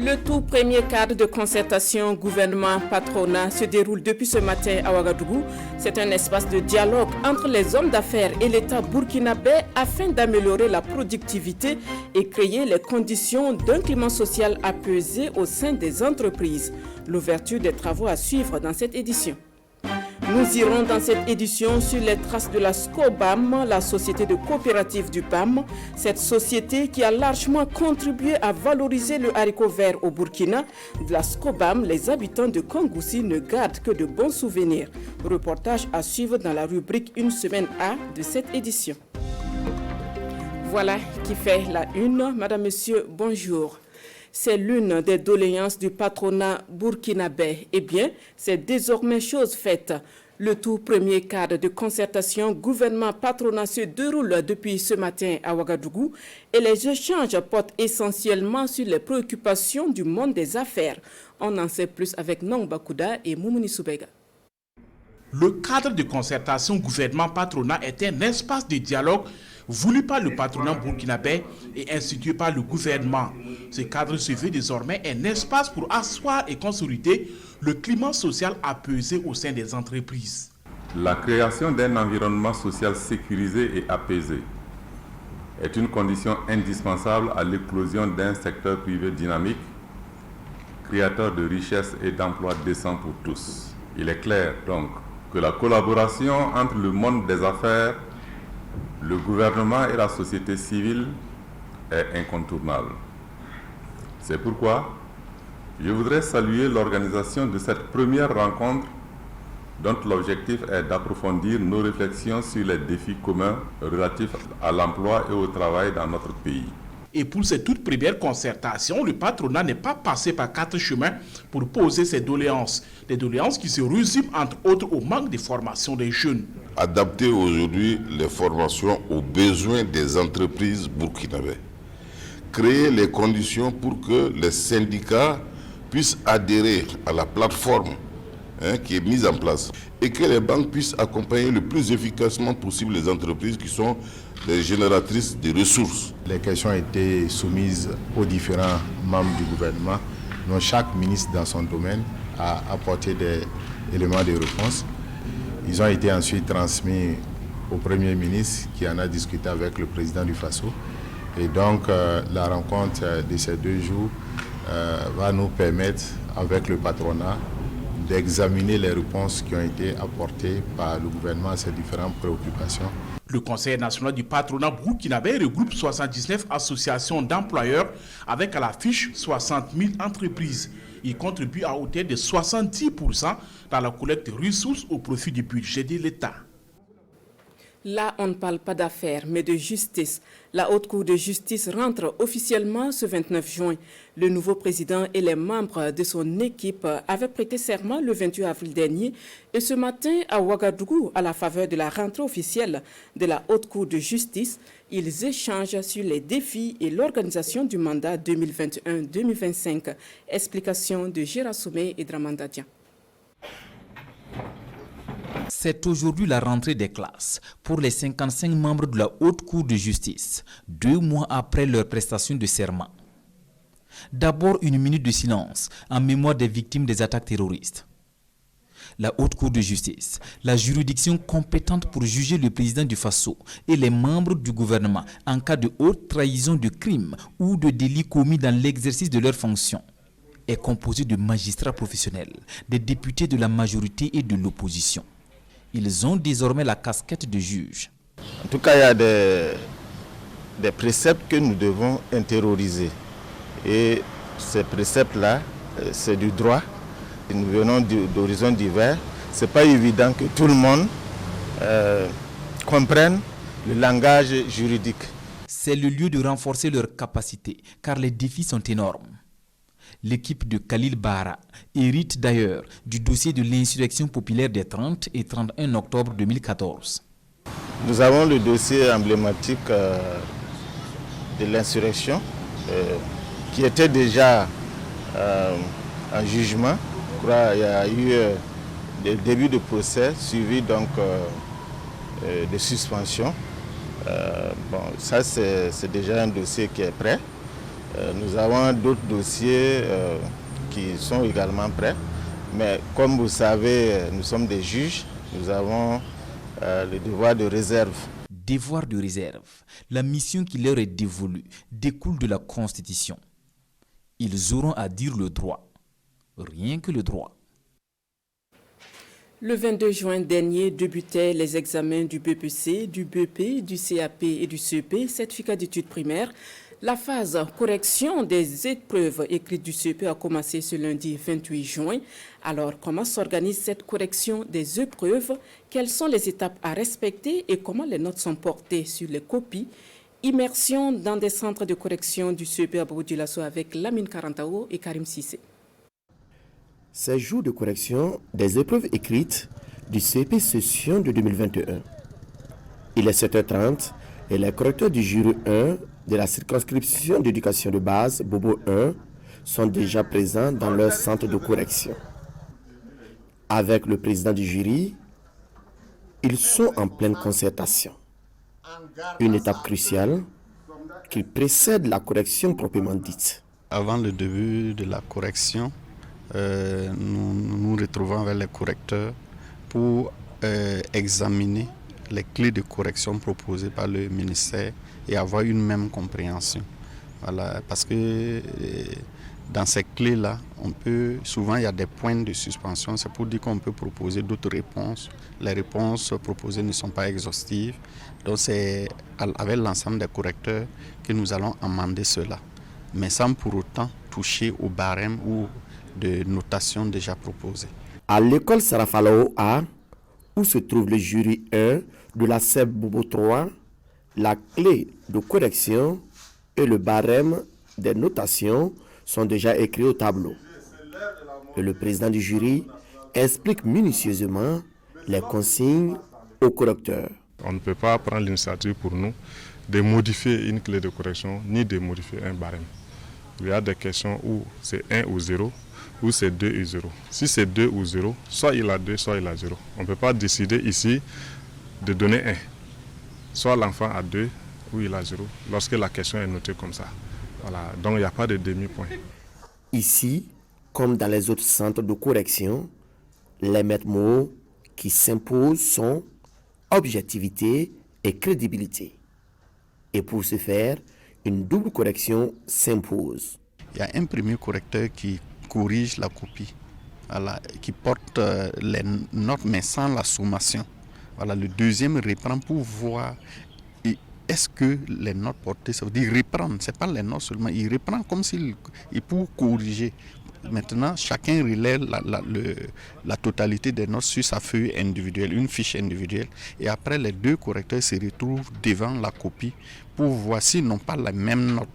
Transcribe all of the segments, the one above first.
Le tout premier cadre de concertation gouvernement-patronat se déroule depuis ce matin à Ouagadougou. C'est un espace de dialogue entre les hommes d'affaires et l'État burkinabé afin d'améliorer la productivité et créer les conditions d'un climat social apaisé au sein des entreprises. L'ouverture des travaux à suivre dans cette édition. Nous irons dans cette édition sur les traces de la SCOBAM, la société de coopérative du PAM. Cette société qui a largement contribué à valoriser le haricot vert au Burkina. De la SCOBAM, les habitants de Kongoussi ne gardent que de bons souvenirs. Reportage à suivre dans la rubrique Une semaine A de cette édition. Voilà qui fait la une. Madame, Monsieur, bonjour. C'est l'une des doléances du patronat burkinabé. Eh bien, c'est désormais chose faite. Le tout premier cadre de concertation gouvernement-patronat se déroule depuis ce matin à Ouagadougou et les échanges portent essentiellement sur les préoccupations du monde des affaires. On en sait plus avec Nong Bakouda et Moumouni Soubega. Le cadre de concertation gouvernement-patronat est un espace de dialogue voulu par le patronat burkinabé et institué par le gouvernement. Ce cadre se veut désormais un espace pour asseoir et consolider le climat social apaisé au sein des entreprises. La création d'un environnement social sécurisé et apaisé est une condition indispensable à l'éclosion d'un secteur privé dynamique, créateur de richesses et d'emplois décents pour tous. Il est clair donc que la collaboration entre le monde des affaires, le gouvernement et la société civile est incontournable. C'est pourquoi je voudrais saluer l'organisation de cette première rencontre dont l'objectif est d'approfondir nos réflexions sur les défis communs relatifs à l'emploi et au travail dans notre pays. Et pour cette toute première concertation, le patronat n'est pas passé par 4 chemins pour poser ses doléances. Des doléances qui se résument entre autres au manque de formation des jeunes. Adapter aujourd'hui les formations aux besoins des entreprises burkinabées. Créer les conditions pour que les syndicats puissent adhérer à la plateforme qui est mise en place et que les banques puissent accompagner le plus efficacement possible les entreprises qui sont les génératrices de ressources. Les questions ont été soumises aux différents membres du gouvernement, dont chaque ministre dans son domaine a apporté des éléments de réponse. Ils ont été ensuite transmis au Premier ministre qui en a discuté avec le président du FASO. Et donc la rencontre de ces 2 jours va nous permettre avec le patronat d'examiner les réponses qui ont été apportées par le gouvernement à ces différentes préoccupations. Le Conseil national du patronat burkinabé regroupe 79 associations d'employeurs avec à l'affiche 60 000 entreprises. Il contribue à hauteur de 70% dans la collecte de ressources au profit du budget de l'État. Là, on ne parle pas d'affaires, mais de justice. La Haute Cour de justice rentre officiellement ce 29 juin. Le nouveau président et les membres de son équipe avaient prêté serment le 28 avril dernier. Et ce matin, à Ouagadougou, à la faveur de la rentrée officielle de la Haute Cour de justice, ils échangent sur les défis et l'organisation du mandat 2021-2025. Explication de Gérard Soumé et Dramandadian. C'est aujourd'hui la rentrée des classes pour les 55 membres de la Haute Cour de justice, 2 mois après leur prestation de serment. D'abord, une minute de silence en mémoire des victimes des attaques terroristes. La Haute Cour de justice, la juridiction compétente pour juger le président du FASO et les membres du gouvernement en cas de haute trahison de crime ou de délit commis dans l'exercice de leurs fonctions, est composée de magistrats professionnels, des députés de la majorité et de l'opposition. Ils ont désormais la casquette de juge. En tout cas, il y a des préceptes que nous devons intérioriser. Et ces préceptes-là, c'est du droit. Nous venons d'horizons divers. Ce n'est pas évident que tout le monde comprenne le langage juridique. C'est le lieu de renforcer leurs capacités, car les défis sont énormes. L'équipe de Khalil Bahara hérite d'ailleurs du dossier de l'insurrection populaire des 30 et 31 octobre 2014. Nous avons le dossier emblématique de l'insurrection qui était déjà en jugement. Je crois qu'il y a eu des débuts de procès suivis donc de suspension. Ça c'est déjà un dossier qui est prêt. Nous avons d'autres dossiers qui sont également prêts. Mais comme vous savez, nous sommes des juges, nous avons le devoir de réserve. Devoir de réserve, la mission qui leur est dévolue découle de la Constitution. Ils auront à dire le droit, rien que le droit. Le 22 juin dernier débutaient les examens du BPC, du BP, du CAP et du CEP, certificat d'études primaires. La phase correction des épreuves écrites du CEP a commencé ce lundi 28 juin. Alors, comment s'organise cette correction des épreuves? Quelles sont les étapes à respecter et comment les notes sont portées sur les copies? Immersion dans des centres de correction du CEP à Bobo-Dioulasso avec Lamine Karantao et Karim Sissé. Ces jours de correction des épreuves écrites du CEP session de 2021. Il est 7h30 et les correcteurs du jury 1 de la circonscription d'éducation de base Bobo 1 sont déjà présents dans leur centre de correction. Avec le président du jury, ils sont en pleine concertation. Une étape cruciale qui précède la correction proprement dite. Avant le début de la correction, nous nous retrouvons avec les correcteurs pour examiner les clés de correction proposées par le ministère et avoir une même compréhension. Voilà, parce que dans ces clés-là, souvent il y a des points de suspension, c'est pour dire qu'on peut proposer d'autres réponses. Les réponses proposées ne sont pas exhaustives, donc c'est avec l'ensemble des correcteurs que nous allons amender cela, mais sans pour autant toucher au barème ou de notation déjà proposée. À l'école Sarafalao A, où se trouve le jury 1 de la CEP Bobo 3, la clé de correction et le barème des notations sont déjà écrits au tableau. Et le président du jury explique minutieusement les consignes aux correcteurs. On ne peut pas prendre l'initiative pour nous de modifier une clé de correction ni de modifier un barème. Il y a des questions où c'est 1 ou 0, ou c'est 2 ou 0. Si c'est 2 ou 0, soit il a 2, soit il a 0. On ne peut pas décider ici de donner 1. Soit l'enfant a 2 ou il a 0, lorsque la question est notée comme ça. Voilà. Donc il n'y a pas de demi-point. Ici, comme dans les autres centres de correction, les maîtres mots qui s'imposent sont objectivité et crédibilité. Et pour ce faire, une double correction s'impose. Il y a un premier correcteur qui corrige la copie, voilà, qui porte les notes mais sans la sommation. Voilà, le deuxième reprend pour voir est-ce que les notes portées, ça veut dire reprendre, ce n'est pas les notes seulement, il reprend comme s'il pour corriger. Maintenant, chacun relève la totalité des notes sur sa feuille individuelle, une fiche individuelle. Et après, les deux correcteurs se retrouvent devant la copie pour voir s'ils n'ont pas la même note.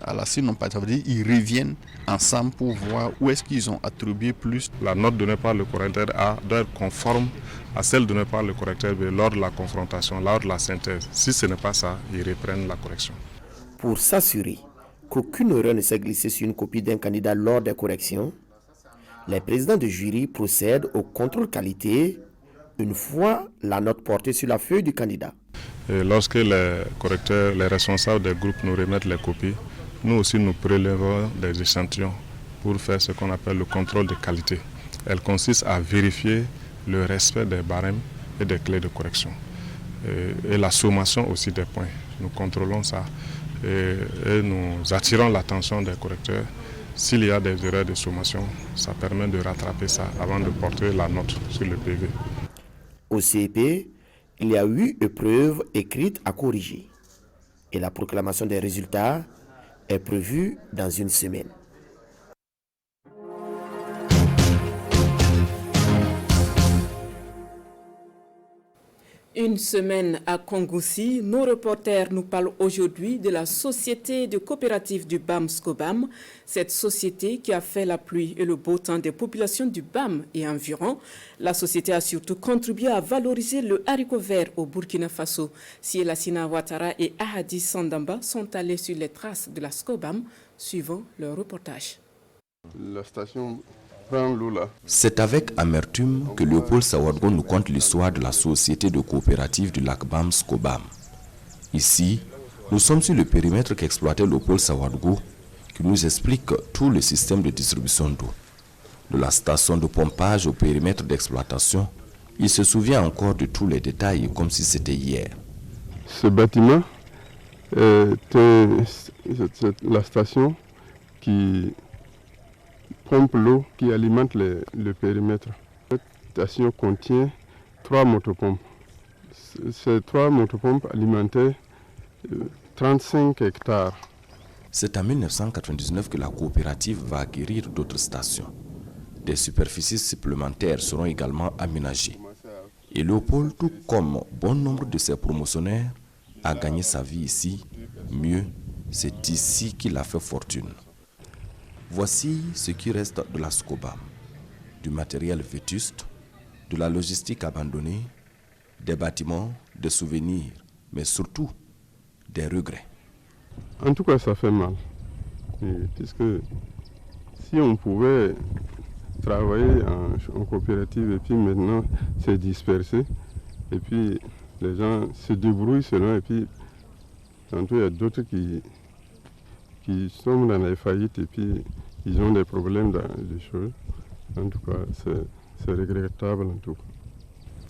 Alors, s'ils n'ont pas, ça veut dire qu'ils reviennent ensemble pour voir où est-ce qu'ils ont attribué plus. La note donnée par le correcteur A doit être conforme à celle donnée par le correcteur B lors de la confrontation, lors de la synthèse. Si ce n'est pas ça, ils reprennent la correction. Pour s'assurer qu'aucune erreur ne s'est glissée sur une copie d'un candidat lors des corrections, les présidents de jury procèdent au contrôle qualité une fois la note portée sur la feuille du candidat. Et lorsque les correcteurs, les responsables des groupes nous remettent les copies, nous aussi nous prélevons des échantillons pour faire ce qu'on appelle le contrôle de qualité. Elle consiste à vérifier le respect des barèmes et des clés de correction. Et la sommation aussi des points. Nous contrôlons ça et nous attirons l'attention des correcteurs. S'il y a des erreurs de sommation, ça permet de rattraper ça avant de porter la note sur le PV. Au CEP, il y a 8 épreuves écrites à corriger. Et la proclamation des résultats est prévue dans une semaine. Une semaine à Kongoussi, nos reporters nous parlent aujourd'hui de la société de coopérative du BAM-SCOBAM. Cette société qui a fait la pluie et le beau temps des populations du BAM et environ. La société a surtout contribué à valoriser le haricot vert au Burkina Faso. Sielassina Ouattara et Ahadi Sandamba sont allés sur les traces de la SCOBAM, suivant leur reportage. La station prend l'eau là. C'est avec amertume que Léopold Sawadgo nous conte l'histoire de la société de coopérative du lac BAM-SCOBAM. Ici, nous sommes sur le périmètre qu'exploitait Léopold Sawadgo qui nous explique tout le système de distribution d'eau. De la station de pompage au périmètre d'exploitation, il se souvient encore de tous les détails comme si c'était hier. Ce bâtiment c'est la station qui pompe l'eau qui alimente le périmètre. Cette station contient 3 motopompes. Ces 3 motopompes alimentaient 35 hectares. C'est en 1999 que la coopérative va acquérir d'autres stations. Des superficies supplémentaires seront également aménagées. Et Léopold, tout comme bon nombre de ses promotionnaires, a gagné sa vie ici. Mieux, c'est ici qu'il a fait fortune. Voici ce qui reste de la SCOBAM. Du matériel vétuste, de la logistique abandonnée, des bâtiments, des souvenirs, mais surtout des regrets. En tout cas, ça fait mal. Puisque si on pouvait travailler en coopérative et puis maintenant c'est dispersé et puis les gens se débrouillent selon et puis tantôt il y a d'autres qui sont dans les faillites et puis ils ont des problèmes dans des choses. En tout cas, c'est regrettable en tout cas.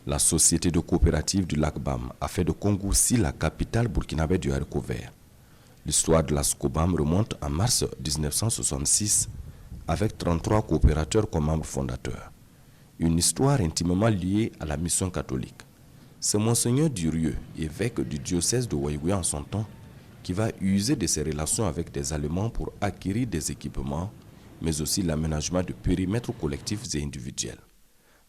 La société de coopérative du lac Bam a fait de Kongoussi la capitale burkinabé du haricot vert. L'histoire de la SCOBAM remonte en mars 1966 avec 33 coopérateurs comme membres fondateurs. Une histoire intimement liée à la mission catholique. C'est Monseigneur Durieux, évêque du diocèse de Waïgouya en son temps, qui va user de ses relations avec des Allemands pour acquérir des équipements, mais aussi l'aménagement de périmètres collectifs et individuels.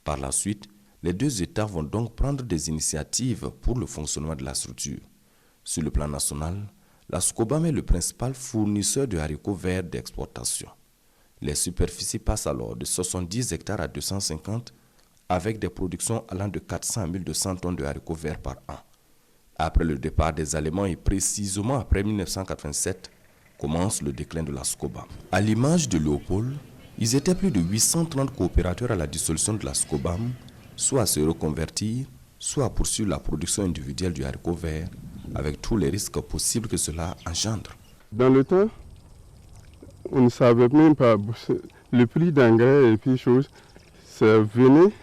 Par la suite, les deux États vont donc prendre des initiatives pour le fonctionnement de la structure. Sur le plan national, la SCOBAM est le principal fournisseur de haricots verts d'exportation. Les superficies passent alors de 70 hectares à 250, avec des productions allant de 400 à 1200 tonnes de haricots verts par an. Après le départ des Allemands et précisément après 1987, commence le déclin de la SCOBAM. À l'image de Léopold, ils étaient plus de 830 coopérateurs à la dissolution de la SCOBAM, soit à se reconvertir, soit à poursuivre la production individuelle du haricot vert, avec tous les risques possibles que cela engendre. Dans le temps, on ne savait même pas le prix d'engrais et puis choses, ça venait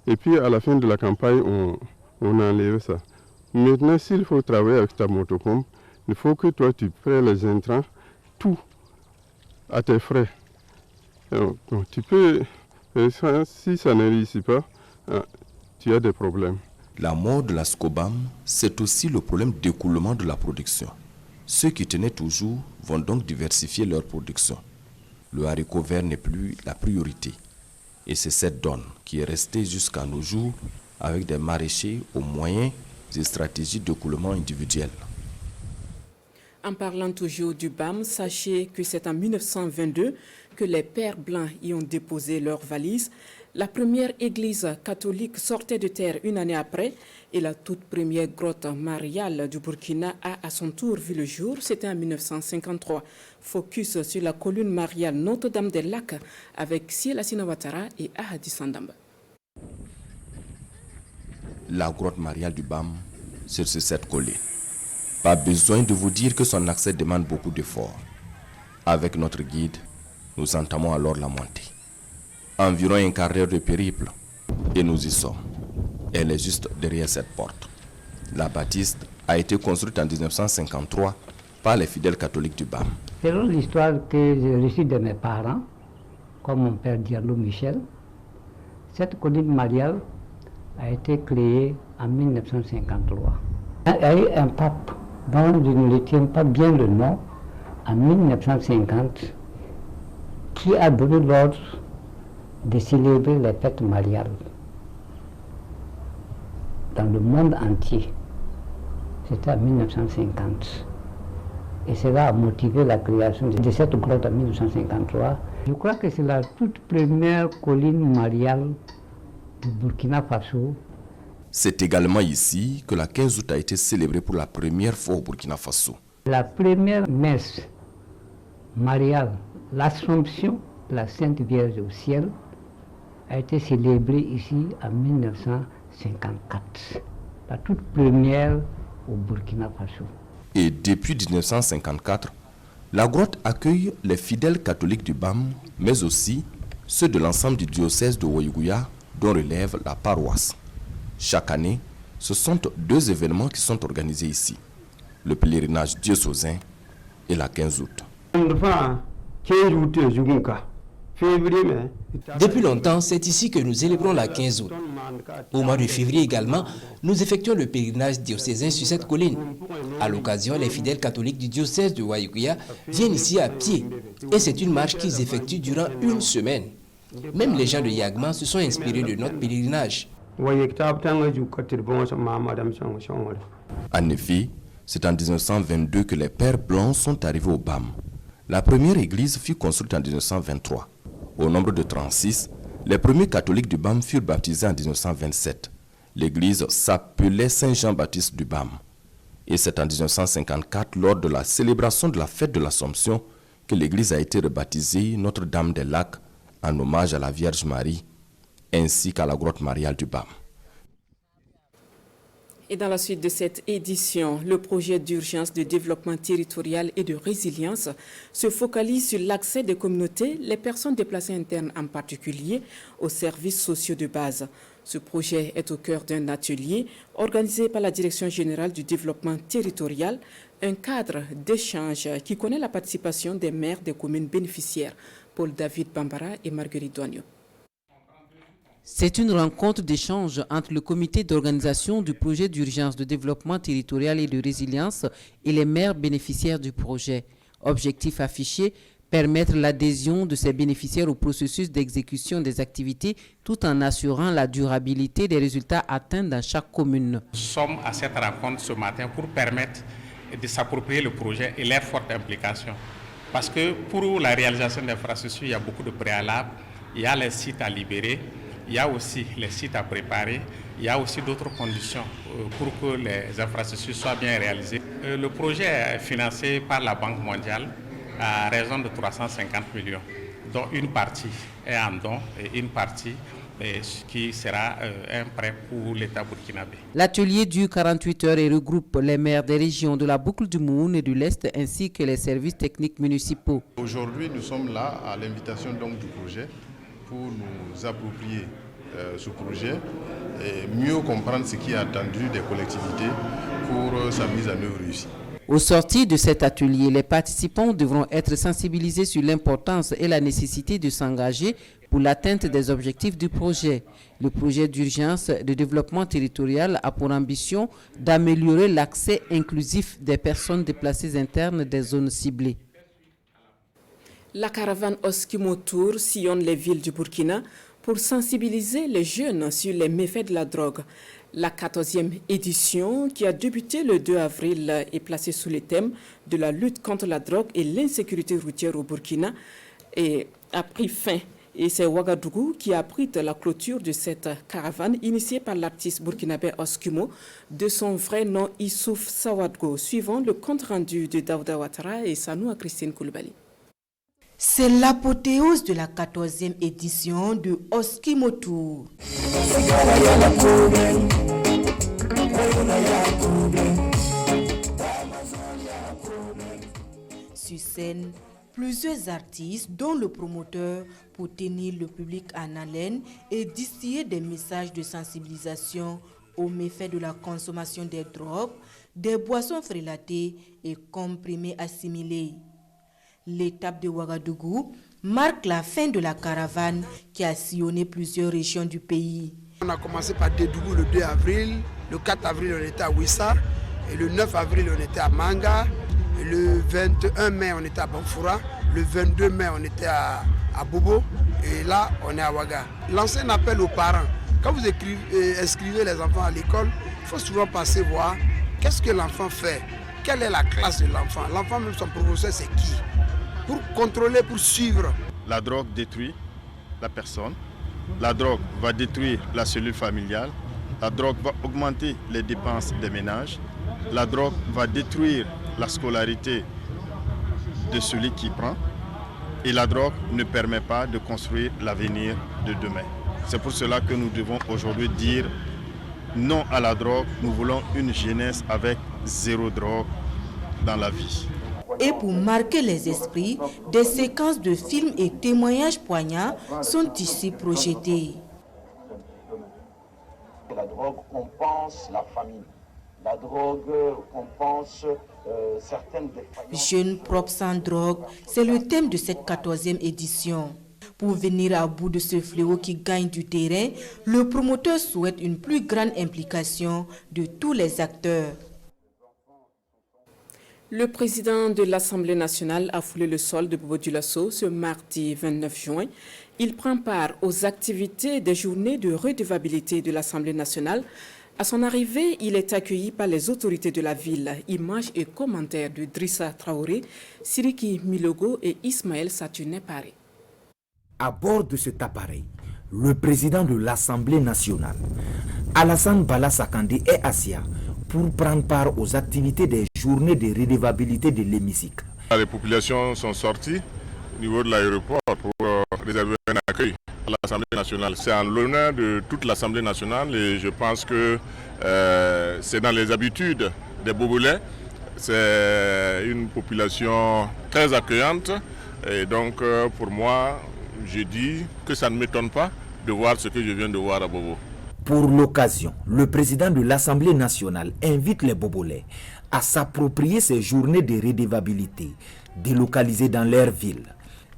et puis à la fin de la campagne, on enlevait ça. Maintenant, s'il faut travailler avec ta motopompe, il faut que toi tu prennes les intrants, tout à tes frais. Donc, tu peux, si ça ne réussit pas, tu as des problèmes. La mort de la SCOBAM, c'est aussi le problème d'écoulement de la production. Ceux qui tenaient toujours vont donc diversifier leur production. Le haricot vert n'est plus la priorité. Et c'est cette donne qui est restée jusqu'à nos jours avec des maraîchers aux moyens et stratégies d'écoulement individuel. En parlant toujours du BAM, sachez que c'est en 1922 que les Pères Blancs y ont déposé leurs valises. La première église catholique sortait de terre une année après et la toute première grotte mariale du Burkina a à son tour vu le jour. C'était en 1953. Focus sur la colline mariale Notre-Dame des Lacs avec Siela Sinawatara et Ahadi Sandamba. La grotte mariale du BAM, c'est sur cette colline. Pas besoin de vous dire que son accès demande beaucoup d'efforts. Avec notre guide, nous entamons alors la montée. Environ un quart d'heure de périple et nous y sommes. Elle est juste derrière cette porte. La bâtisse a été construite en 1953 par les fidèles catholiques du BAM. Selon l'histoire que j'ai reçue de mes parents, comme mon père Diallo Michel, cette colline mariale a été créée en 1953. Il y a eu un pape dont je ne retiens pas bien le nom, en 1950, qui a donné l'ordre de célébrer les fêtes mariales dans le monde entier. C'était en 1950. Et cela a motivé la création de cette grotte en 1953. Je crois que c'est la toute première colline mariale du Burkina Faso. C'est également ici que la 15 août a été célébrée pour la première fois au Burkina Faso. La première messe mariale, l'Assomption de la Sainte Vierge au ciel, a été célébrée ici en 1954. La toute première au Burkina Faso. Et depuis 1954, La grotte accueille les fidèles catholiques du BAM, mais aussi ceux de l'ensemble du diocèse de Wayougouya, dont relève la paroisse. Chaque année, ce sont 2 événements qui sont organisés ici. Le pèlerinage diocésain et la 15 août. Depuis longtemps, c'est ici que nous célébrons la 15 août. Au mois de février également, nous effectuons le pèlerinage diocésain sur cette colline. À l'occasion, les fidèles catholiques du diocèse de Wayougouya viennent ici à pied et c'est une marche qu'ils effectuent durant 1 semaine. Même les gens de Yagma se sont inspirés de notre pèlerinage. En effet, c'est en 1922 que les Pères Blancs sont arrivés au BAM. La première église fut construite en 1923. Au nombre de 36, les premiers catholiques du BAM furent baptisés en 1927. L'église s'appelait Saint-Jean-Baptiste du BAM. Et c'est en 1954, lors de la célébration de la fête de l'Assomption, que l'église a été rebaptisée Notre-Dame des Lacs en hommage à la Vierge Marie, ainsi qu'à la grotte mariale du BAM. Et dans la suite de cette édition, le projet d'urgence de développement territorial et de résilience se focalise sur l'accès des communautés, les personnes déplacées internes en particulier, aux services sociaux de base. Ce projet est au cœur d'un atelier organisé par la Direction générale du développement territorial, un cadre d'échange qui connaît la participation des maires des communes bénéficiaires, Paul David Bambara et Marguerite Douagno. C'est une rencontre d'échange entre le comité d'organisation du projet d'urgence de développement territorial et de résilience et les maires bénéficiaires du projet. Objectif affiché, permettre l'adhésion de ces bénéficiaires au processus d'exécution des activités tout en assurant la durabilité des résultats atteints dans chaque commune. Nous sommes à cette rencontre ce matin pour permettre de s'approprier le projet et leur forte implication. Parce que pour la réalisation d'infrastructures, il y a beaucoup de préalables, il y a les sites à libérer, il y a aussi les sites à préparer, il y a aussi d'autres conditions pour que les infrastructures soient bien réalisées. Le projet est financé par la Banque mondiale à raison de 350 millions, dont une partie est en don et une partie qui sera un prêt pour l'État burkinabé. L'atelier dure 48 heures et regroupe les maires des régions de la boucle du Moun et de l'Est ainsi que les services techniques municipaux. Aujourd'hui, nous sommes là à l'invitation donc du projet pour nous approprier ce projet et mieux comprendre ce qui est attendu des collectivités pour sa mise en œuvre réussie. Au sortir de cet atelier, les participants devront être sensibilisés sur l'importance et la nécessité de s'engager pour l'atteinte des objectifs du projet. Le projet d'urgence de développement territorial a pour ambition d'améliorer l'accès inclusif des personnes déplacées internes des zones ciblées. La caravane Oskimo Tour sillonne les villes du Burkina pour sensibiliser les jeunes sur les méfaits de la drogue. La 14e édition, qui a débuté le 2 avril, est placée sous le thème de la lutte contre la drogue et l'insécurité routière au Burkina et a pris fin. Et c'est Ouagadougou qui abrite la clôture de cette caravane initiée par l'artiste burkinabé Oskimo de son vrai nom Issouf Sawadgo, suivant le compte rendu de Daouda Ouattara et Sanoua Christine Koulibaly. C'est l'apothéose de la 14e édition de Oskimo Tour. Sur scène, plusieurs artistes, dont le promoteur, pour tenir le public en haleine et distiller des messages de sensibilisation aux méfaits de la consommation des drogues, des boissons frélatées et comprimés assimilés. L'étape de Ouagadougou marque la fin de la caravane qui a sillonné plusieurs régions du pays. On a commencé par Dédougou le 2 avril, le 4 avril on était à Ouissa, et le 9 avril on était à Manga, et le 21 mai on était à Banfoura, le 22 mai on était à Bobo, et là on est à Ouaga. Lancer un appel aux parents. Quand vous inscrivez les enfants à l'école, il faut souvent passer voir qu'est-ce que l'enfant fait, quelle est la classe de l'enfant. L'enfant même son professeur c'est qui? Pour contrôler, pour suivre. La drogue détruit la personne. La drogue va détruire la cellule familiale. La drogue va augmenter les dépenses des ménages. La drogue va détruire la scolarité de celui qui prend. Et la drogue ne permet pas de construire l'avenir de demain. C'est pour cela que nous devons aujourd'hui dire non à la drogue. Nous voulons une jeunesse avec zéro drogue dans la vie. Et pour marquer les esprits, des séquences de films et témoignages poignants sont ici projetés. La drogue, on pense la famille. La drogue, on pense certaines défaillances. Jeunes propres sans drogue, c'est le thème de cette 14e édition. Pour venir à bout de ce fléau qui gagne du terrain, le promoteur souhaite une plus grande implication de tous les acteurs. Le président de l'Assemblée nationale a foulé le sol de Bobo Dioulasso ce mardi 29 juin. Il prend part aux activités des journées de redevabilité de l'Assemblée nationale. À son arrivée, il est accueilli par les autorités de la ville. Images et commentaires de Drissa Traoré, Siriki Milogo et Ismaël Satuné Paré. À bord de cet appareil, le président de l'Assemblée nationale, Alassane Bala Sakandé, est assis pour prendre part aux activités des journées de redevabilité de l'hémicycle. Les populations sont sorties au niveau de l'aéroport pour réserver un accueil à l'Assemblée nationale. C'est en l'honneur de toute l'Assemblée nationale et je pense que c'est dans les habitudes des Bobolais. C'est une population très accueillante et donc pour moi, je dis que ça ne m'étonne pas de voir ce que je viens de voir à Bobo. Pour l'occasion, le président de l'Assemblée nationale invite les Bobolais à s'approprier ces journées de redevabilité délocalisées dans leur ville.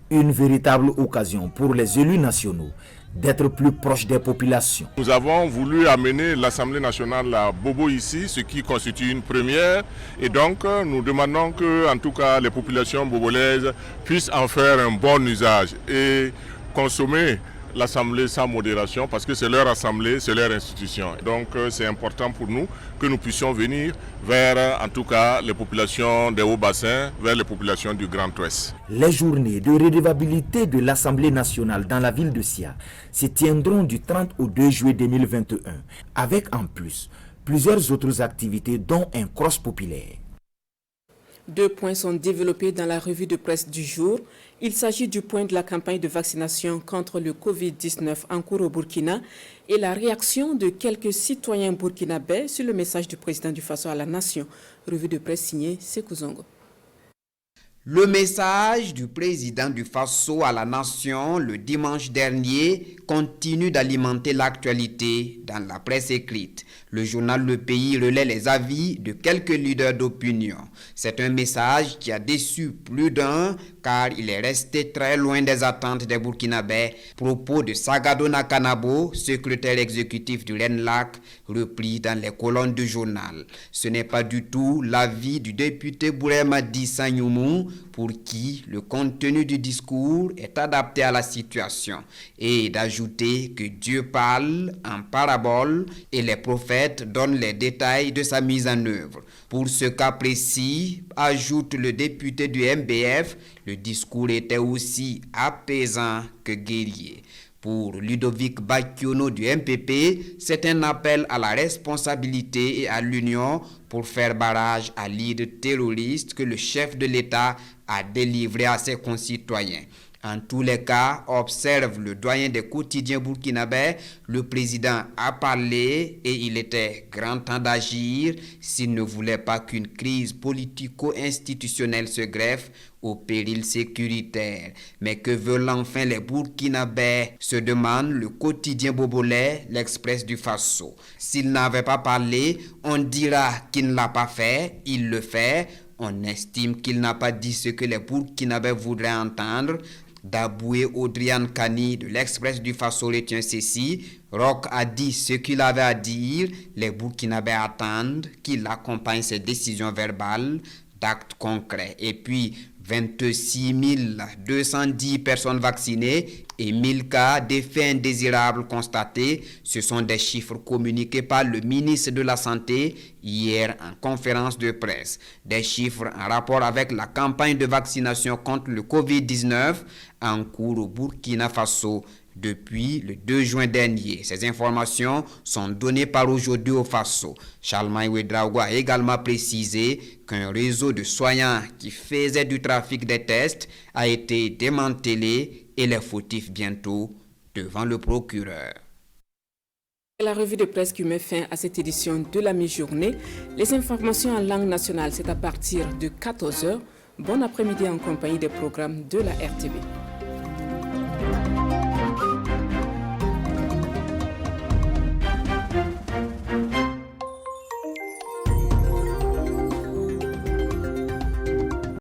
Une véritable occasion pour les élus nationaux d'être plus proches des populations. Nous avons voulu amener l'Assemblée nationale à Bobo ici, ce qui constitue une première. Et donc, nous demandons que, en tout cas, les populations bobolaises puissent en faire un bon usage et consommer l'Assemblée sans modération parce que c'est leur Assemblée, c'est leur institution. Donc c'est important pour nous que nous puissions venir vers, en tout cas, les populations des hauts-bassins, vers les populations du Grand Ouest. Les journées de redevabilité de l'Assemblée nationale dans la ville de Sia se tiendront du 30 au 2 juillet 2021, avec en plus plusieurs autres activités dont un cross populaire. 2 points sont développés dans la revue de presse du jour. Il s'agit du point de la campagne de vaccination contre le Covid-19 en cours au Burkina et la réaction de quelques citoyens burkinabés sur le message du président du Faso à la nation. Revue de presse signée Sékou Zongo. Le message du président du Faso à la nation le dimanche dernier continue d'alimenter l'actualité dans la presse écrite. Le journal Le Pays relaie les avis de quelques leaders d'opinion. C'est un message qui a déçu plus d'un car il est resté très loin des attentes des Burkinabés. Propos de Sagado Nakanabo, secrétaire exécutif du RENLAC, repris dans les colonnes du journal. Ce n'est pas du tout l'avis du député Bourema Dissagnoumou pour qui le contenu du discours est adapté à la situation et d'ajouter que Dieu parle en parabole et les prophètes donnent les détails de sa mise en œuvre. Pour ce cas précis, ajoute le député du MBF, le discours était aussi apaisant que guerrier. Pour Ludovic Bakiono du MPP, c'est un appel à la responsabilité et à l'union pour faire barrage à l'idée terroriste que le chef de l'État a délivré à ses concitoyens. En tous les cas, observe le doyen des quotidiens burkinabés, le président a parlé et il était grand temps d'agir s'il ne voulait pas qu'une crise politico-institutionnelle se greffe au péril sécuritaire. Mais que veulent enfin les Burkinabés, se demande le quotidien bobolais, l'Express du Faso. S'il n'avait pas parlé, on dira qu'il ne l'a pas fait, il le fait. On estime qu'il n'a pas dit ce que les Burkinabés voudraient entendre. Daboué Audrian Kani de l'Express du Faso retient ceci. Roch a dit ce qu'il avait à dire. Les Burkinabés attendent qu'il accompagne ses décisions verbales d'actes concrets. Et puis 26 210 personnes vaccinées et 1000 cas d'effets indésirables constatés. Ce sont des chiffres communiqués par le ministre de la Santé hier en conférence de presse. Des chiffres en rapport avec la campagne de vaccination contre le Covid-19 en cours au Burkina Faso depuis le 2 juin dernier. Ces informations sont données par Aujourd'hui au Faso. Charlemagne Ouedraogo a également précisé qu'un réseau de soignants qui faisait du trafic des tests a été démantelé et les fautifs bientôt devant le procureur. La revue de presse qui met fin à cette édition de la mi-journée. Les informations en langue nationale, c'est à partir de 14h. Bon après-midi en compagnie des programmes de la RTB.